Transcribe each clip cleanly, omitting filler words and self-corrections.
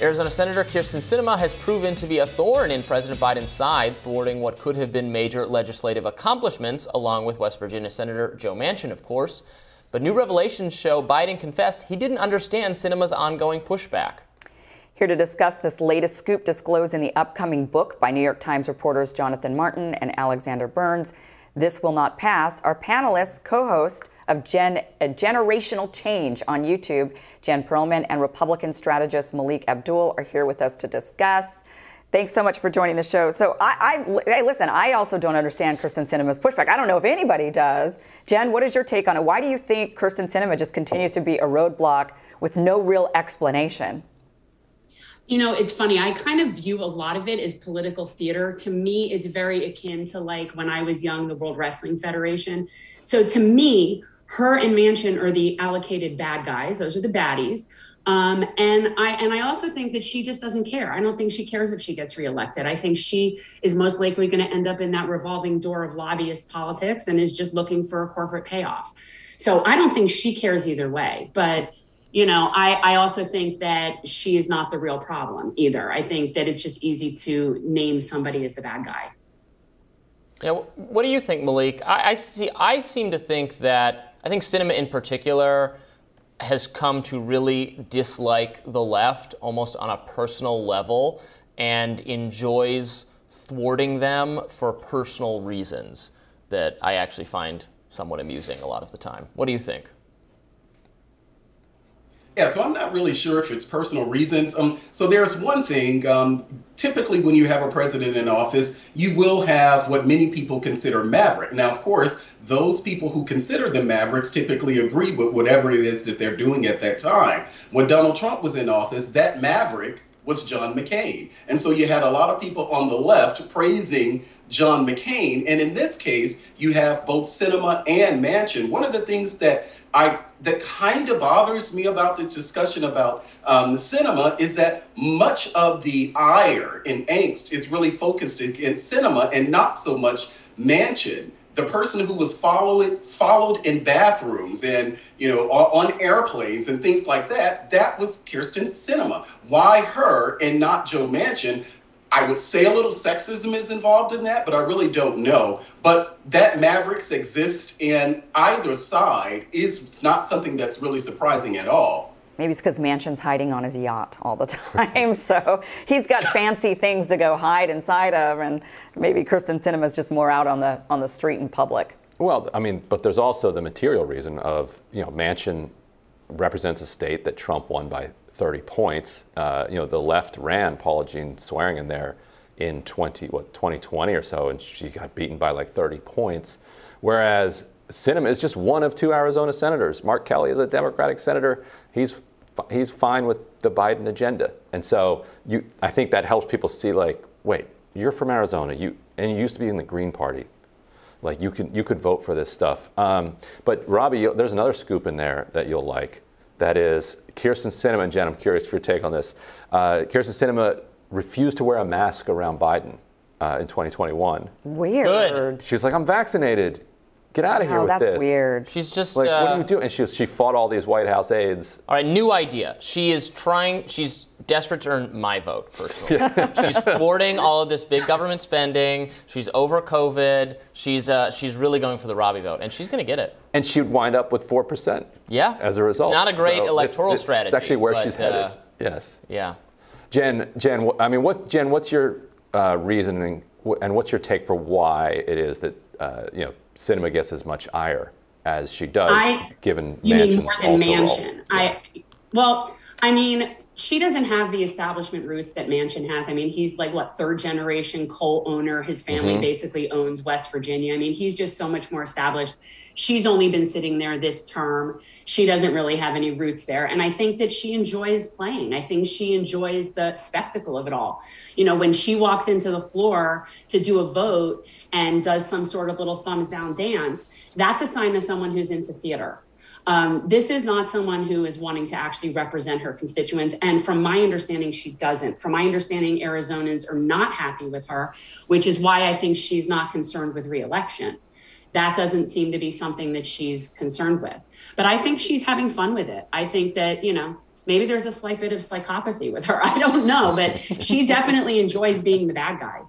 Arizona Senator Kyrsten Sinema has proven to be a thorn in President Biden's side, thwarting what could have been major legislative accomplishments, along with West Virginia Senator Joe Manchin, of course. But new revelations show Biden confessed he didn't understand Sinema's ongoing pushback. Here to discuss this latest scoop disclosed in the upcoming book by New York Times reporters Jonathan Martin and Alexander Burns, This Will Not Pass, our panelists, co-host of Generational Change on YouTube, Jen Perlman, and Republican strategist Malik Abdul are here with us to discuss. Thanks so much for joining the show. So hey, listen, I also don't understand Kyrsten Sinema's pushback. I don't know if anybody does. Jen, what is your take on it? Why do you think Kyrsten Sinema just continues to be a roadblock with no real explanation? You know, it's funny. I kind of view a lot of it as political theater. To me, it's very akin to like when I was young, the World Wrestling Federation. So to me, her and Manchin are the allocated bad guys. Those are the baddies. And I also think that she just doesn't care. I don't think she cares if she gets reelected. I think she is most likely going to end up in that revolving door of lobbyist politics and is just looking for a corporate payoff. So I don't think she cares either way. But, you know, I also think that she is not the real problem either. I think that it's just easy to name somebody as the bad guy. Yeah, what do you think, Malik? I seem to think that I think Sinema in particular has come to really dislike the left almost on a personal level and enjoys thwarting them for personal reasons that I actually find somewhat amusing a lot of the time. What do you think? Yeah, so I'm not really sure if it's personal reasons. So there's one thing, typically when you have a president in office, you will have what many people consider maverick. Now, of course, those people who consider them mavericks typically agree with whatever it is that they're doing at that time. When Donald Trump was in office, that maverick was John McCain. And so you had a lot of people on the left praising John McCain. And in this case, you have both Sinema and Manchin. One of the things that kind of bothers me about the discussion about the Sinema is that much of the ire and angst is really focused in Sinema and not so much Manchin. The person who was followed in bathrooms and, you know, on airplanes and things like that, that was Kyrsten Sinema. Why her and not Joe Manchin? I would say a little sexism is involved in that, but I really don't know. But that mavericks exist in either side is not something that's really surprising at all. Maybe it's because Manchin's hiding on his yacht all the time, so he's got fancy things to go hide inside of, and maybe Kyrsten Sinema's just more out on the street in public. Well, I mean, but there's also the material reason of, you know, Manchin represents a state that Trump won by 30 points. You know, the left ran Paula Jean Swearengin there in 2020 or so, and she got beaten by like 30 points, whereas Sinema is just one of two Arizona senators. Mark Kelly is a Democratic senator. He's fine with the Biden agenda. And so I think that helps people see, like, wait, you're from Arizona, and you used to be in the Green Party. Like, you could vote for this stuff. But Robbie, there's another scoop in there that you'll like. That is Kyrsten Sinema, and Jen, I'm curious for your take on this. Kyrsten Sinema refused to wear a mask around Biden in 2021. Weird. Good. She was like, I'm vaccinated. Get out of here with this. Oh, that's weird. She's just like, what are you doing? And she fought all these White House aides. All right, new idea. She's desperate to earn my vote, personally. She's thwarting all of this big government spending. She's over COVID. She's really going for the Robbie vote, and she's going to get it. And she'd wind up with 4%. Yeah. As a result. It's not a great electoral strategy. It's actually where she's headed. Yes. Yeah. Jen, what's your reasoning, and what's your take for why it is that Sinema gets as much ire as she does, given Manchin's Manchin. Well, I mean, she doesn't have the establishment roots that Manchin has. I mean, he's like, what, third generation coal owner. His family basically owns West Virginia. I mean, he's just so much more established. She's only been sitting there this term. She doesn't really have any roots there. And I think that she enjoys playing. I think she enjoys the spectacle of it all. You know, when she walks into the floor to do a vote and does some sort of little thumbs down dance, that's a sign of someone who's into theater. This is not someone who is wanting to actually represent her constituents. And from my understanding, she doesn't. From my understanding, Arizonans are not happy with her, which is why I think she's not concerned with re-election. That doesn't seem to be something that she's concerned with. But I think she's having fun with it. I think that, you know, maybe there's a slight bit of psychopathy with her. I don't know, but she definitely enjoys being the bad guy.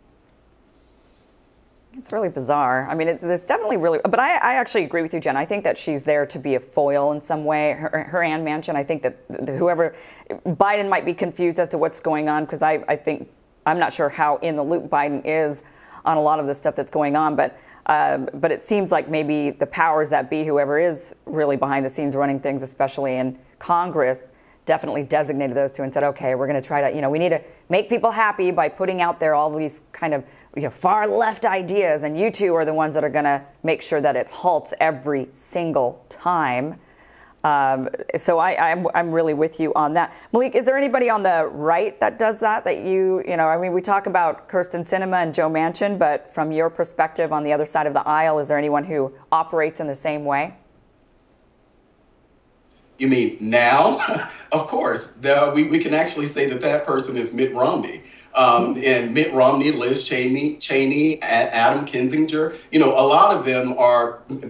It's really bizarre. I mean, there's definitely really, but I actually agree with you, Jen. I think that she's there to be a foil in some way. Her and Manchin, I think that whoever, Biden might be confused as to what's going on, because I think, I'm not sure how in the loop Biden is on a lot of the stuff that's going on, but it seems like maybe the powers that be, whoever is really behind the scenes running things, especially in Congress, definitely designated those two and said, okay, we're going to try to, we need to make people happy by putting out there all these kind of far left ideas, and you two are the ones that are going to make sure that it halts every single time. So I'm really with you on that. Malik, is there anybody on the right that does that I mean, we talk about Kyrsten Sinema and Joe Manchin, but from your perspective on the other side of the aisle, is there anyone who operates in the same way? You mean now? Of course. We can actually say that person is Mitt Romney. And Mitt Romney, Liz Cheney, Adam Kinzinger, a lot of them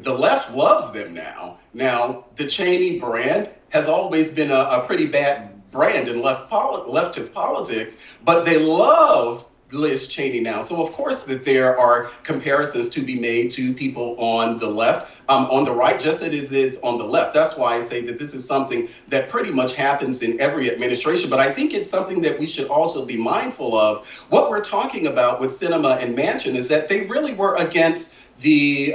the left loves them now. Now, the Cheney brand has always been a pretty bad brand in leftist politics, but they love Liz Cheney now. So of course that there are comparisons to be made to people on the left, on the right, just as it is on the left. That's why I say that this is something that pretty much happens in every administration. But I think it's something that we should also be mindful of. What we're talking about with Sinema and Manchin is that they really were against the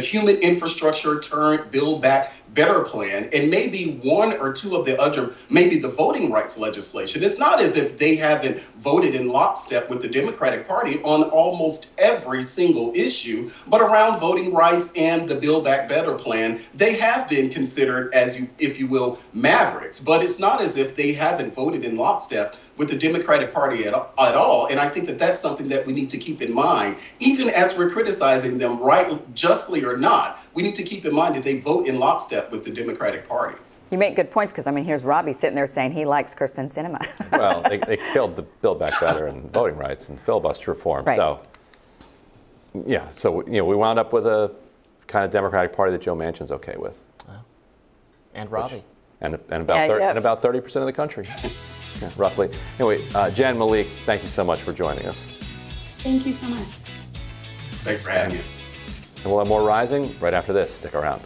human infrastructure turned Build Back Better plan, and maybe one or two of the other, maybe the voting rights legislation. It's not as if they haven't voted in lockstep with the Democratic Party on almost every single issue, but around voting rights and the Build Back Better plan, they have been considered as, if you will, mavericks. But it's not as if they haven't voted in lockstep with the Democratic Party at all. And I think that that's something that we need to keep in mind, even as we're criticizing them, right, justly or not. We need to keep in mind that they vote in lockstep with the Democratic Party. You make good points, because, I mean, here's Robbie sitting there saying he likes Kyrsten Sinema. Well, they killed the Build Back Better and voting rights and filibuster reform. Right. So, yeah, so, we wound up with a kind of Democratic Party that Joe Manchin's okay with. And Robbie. And about 30% of the country. Yeah, roughly. Anyway, Jen, Malik, thank you so much for joining us. Thank you so much. Thanks for having us. And we'll have more Rising right after this. Stick around.